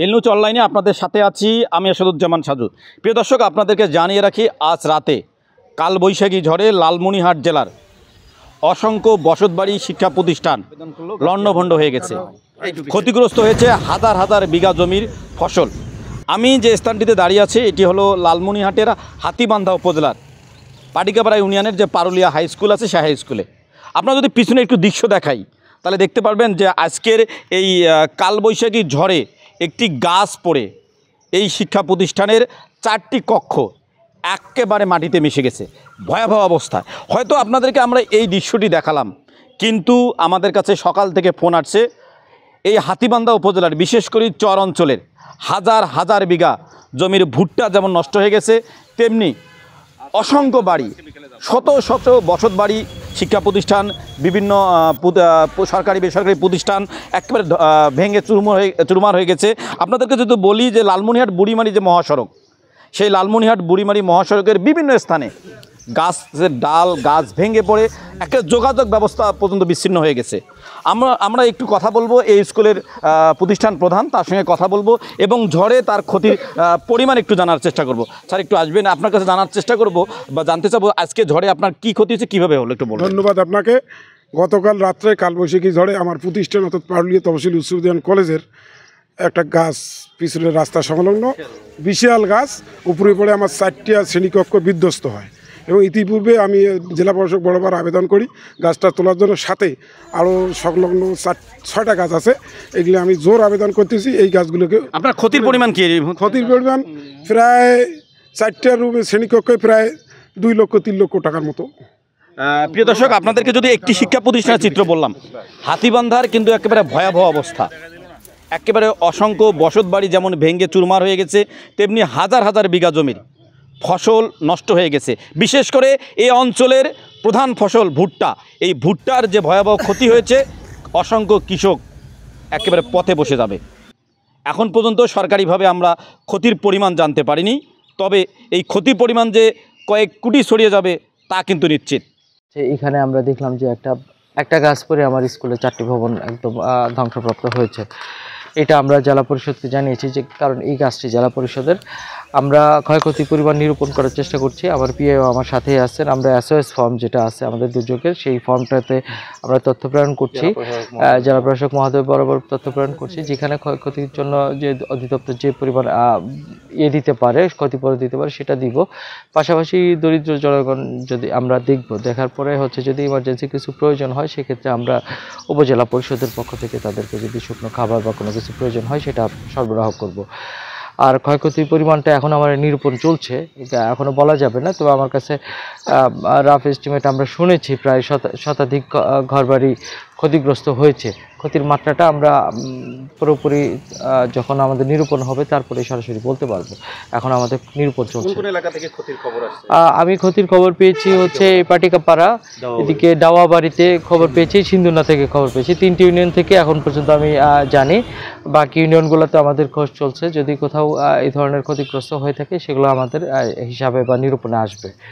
এল news অনলাইনে আপনাদের সাথে আছি আমি আসাদুজ্জামান সাজু। প্রিয় দর্শক, আপনাদেরকে জানিয়ে রাখি, আজ রাতে কালবৈশাখী ঝড়ে লালমনিরহাট জেলার অসংখ্য বসতবাড়ি শিক্ষা প্রতিষ্ঠান লণ্ডভণ্ড হয়ে গেছে। ক্ষতিগ্রস্ত হয়েছে হাজার হাজার বিঘা জমির ফসল। আমি যে স্থানটিতে দাঁড়িয়ে আছি এটি হলো লালমনিরহাটের হাতীবান্ধা উপজেলার পাটিকাপাড়া ইউনিয়নের যে পারুলিয়া হাই স্কুল আছে সেই হাই স্কুলে। আপনারা যদি পিছনে একটু দৃশ্য দেখাই তাহলে দেখতে পারবেন যে আজকের এই কালবৈশাখী ঝড়ে একটি গাছ পড়ে এই শিক্ষা প্রতিষ্ঠানের 4টি কক্ষ একেবারে মাটিতে মিশে গেছে। ভয়াবহ অবস্থায় হয়তো আপনাদেরকে আমরা এই দৃশ্যটি দেখালাম, কিন্তু আমাদের কাছে সকাল থেকে ফোন আসছে এই হাতীবান্ধা উপজেলার বিশেষ করে চর অঞ্চলের হাজার হাজার বিঘা জমির ভুট্টা যেমন নষ্ট হয়ে গেছে, তেমনি অসংখ্য বাড়ি, শত শত বসত বাড়ি, শিক্ষা প্রতিষ্ঠান, বিভিন্ন সরকারি বেসরকারি প্রতিষ্ঠান একেবারে ভেঙে চুরমার হয়ে গেছে। আপনাদেরকে যদি বলি যে লালমনিরহাট বুড়িমারি যে মহাসড়ক, সেই লালমনিরহাট বুড়িমারি মহাসড়কের বিভিন্ন স্থানে গাছের ডাল গাছ ভেঙে পড়ে একটা যোগাযোগ ব্যবস্থা পর্যন্ত বিচ্ছিন্ন হয়ে গেছে। আমরা একটু কথা বলবো এই স্কুলের প্রতিষ্ঠান প্রধান, তার সঙ্গে কথা বলবো এবং ঝড়ে তার ক্ষতির পরিমাণ একটু জানার চেষ্টা করব। স্যার একটু আসবেন, আপনার কাছে জানার চেষ্টা করব বা জানতে চাবো আজকে ঝড়ে আপনার কী ক্ষতি হয়েছে, কীভাবে হলো একটু বলুন। ধন্যবাদ আপনাকে। গতকাল রাত্রে কালবৈশাখী ঝড়ে আমার প্রতিষ্ঠান অর্থাৎ পারুলিয়া তহসিল উচ্চ বিদ্যালয় কলেজের একটা গাছ পিছনের রাস্তা সংলগ্ন বিশাল গাছ উপরে পড়ে আমার 4টি শ্রেণীকক্ষ বিধ্বস্ত হয় এবং ইতিপূর্বে আমি জেলা প্রশাসক বরাবর আবেদন করি গাছটা তোলার জন্য। সাথে আরও সংলগ্ন 6টা গাছ আছে, এগুলি আমি জোর আবেদন করতেছি এই গাছগুলোকে। আপনার ক্ষতির পরিমাণ কী? ক্ষতির পরিমাণ প্রায় 4টা রুমের শ্রেণীকক্ষে প্রায় 2 লক্ষ 3 লক্ষ টাকার মতো। প্রিয় দর্শক, আপনাদেরকে যদি একটি শিক্ষা প্রতিষ্ঠানের চিত্র বললাম, হাতীবান্ধার কিন্তু একেবারে ভয়াবহ অবস্থা। একেবারে অসংখ্য বসত বাড়ি যেমন ভেঙে চুরমার হয়ে গেছে, তেমনি হাজার হাজার বিঘা জমির ফসল নষ্ট হয়ে গেছে। বিশেষ করে এই অঞ্চলের প্রধান ফসল ভুট্টা, এই ভুট্টার যে ভয়াবহ ক্ষতি হয়েছে, অসংখ্য কৃষক একেবারে পথে বসে যাবে। এখন পর্যন্ত সরকারিভাবে আমরা ক্ষতির পরিমাণ জানতে পারিনি, তবে এই ক্ষতির পরিমাণ যে কয়েক কোটি ছড়িয়ে যাবে তা কিন্তু নিশ্চিত। এখানে আমরা দেখলাম যে একটা গাছ পরে আমার স্কুলে 4টি ভবন একদম ধ্বংসপ্রাপ্ত হয়েছে। এটা আমরা জেলা পরিষদকে জানিয়েছি যে কারণ এই গাছটি জেলা পরিষদের। আমরা ক্ষয়ক্ষতির পরিমাণ নিরূপণ করার চেষ্টা করছি। আমার পিএও আমার সাথেই আছেন। আমরা এসওএস ফর্ম যেটা আছে আমাদের দুর্যোগের, সেই ফর্মটাতে আমরা তথ্য প্রেরণ করছি, জেলা প্রশাসক মহোদয় বরাবর তথ্য প্রেরণ করছি, যেখানে ক্ষয়ক্ষতির জন্য যে অধিদপ্তর যে পরিমাণ দিতে পারে, ক্ষতিপূরণ দিতে পারে সেটা দিব। পাশাপাশি দরিদ্র জনগণ যদি আমরা দেখার পরে যদি ইমার্জেন্সি কিছু প্রয়োজন হয় সেক্ষেত্রে আমরা উপজেলা পরিষদের পক্ষ থেকে তাদেরকে যদি শুকনো খাবার বা কোনো কিছু প্রয়োজন হয় সেটা সরবরাহ করব। আর ক্ষয়ক্ষতির পরিমাণটা এখন আমার নিরূপণ চলছে, এটা এখনও বলা যাবে না। তবে আমার কাছে রাফ এস্টিমেট আমরা শুনেছি প্রায় শতাধিক ঘরবাড়ি ক্ষতিগ্রস্ত হয়েছে। ক্ষতির মাত্রাটা আমরা পুরোপুরি যখন আমাদের নিরূপণ হবে তারপরে সরাসরি বলতে পারবো। এখন আমাদের নিরূপণ চলছে। কোন এলাকা থেকে ক্ষতির খবর আসছে? আমি ক্ষতির খবর পেয়েছি পাটিকাপাড়া, এদিকে ডাওয়াবাড়িতে খবর পেয়েছি, সিন্ধুনা থেকে খবর পেয়েছি। 3টি ইউনিয়ন থেকে এখন পর্যন্ত আমি জানি। বাকি ইউনিয়নগুলোতে আমাদের খোঁজ চলছে। যদি কোথাও এই ধরনের ক্ষতিগ্রস্ত হয়ে থাকে সেগুলো আমাদের হিসাবে বা নিরূপণে আসবে।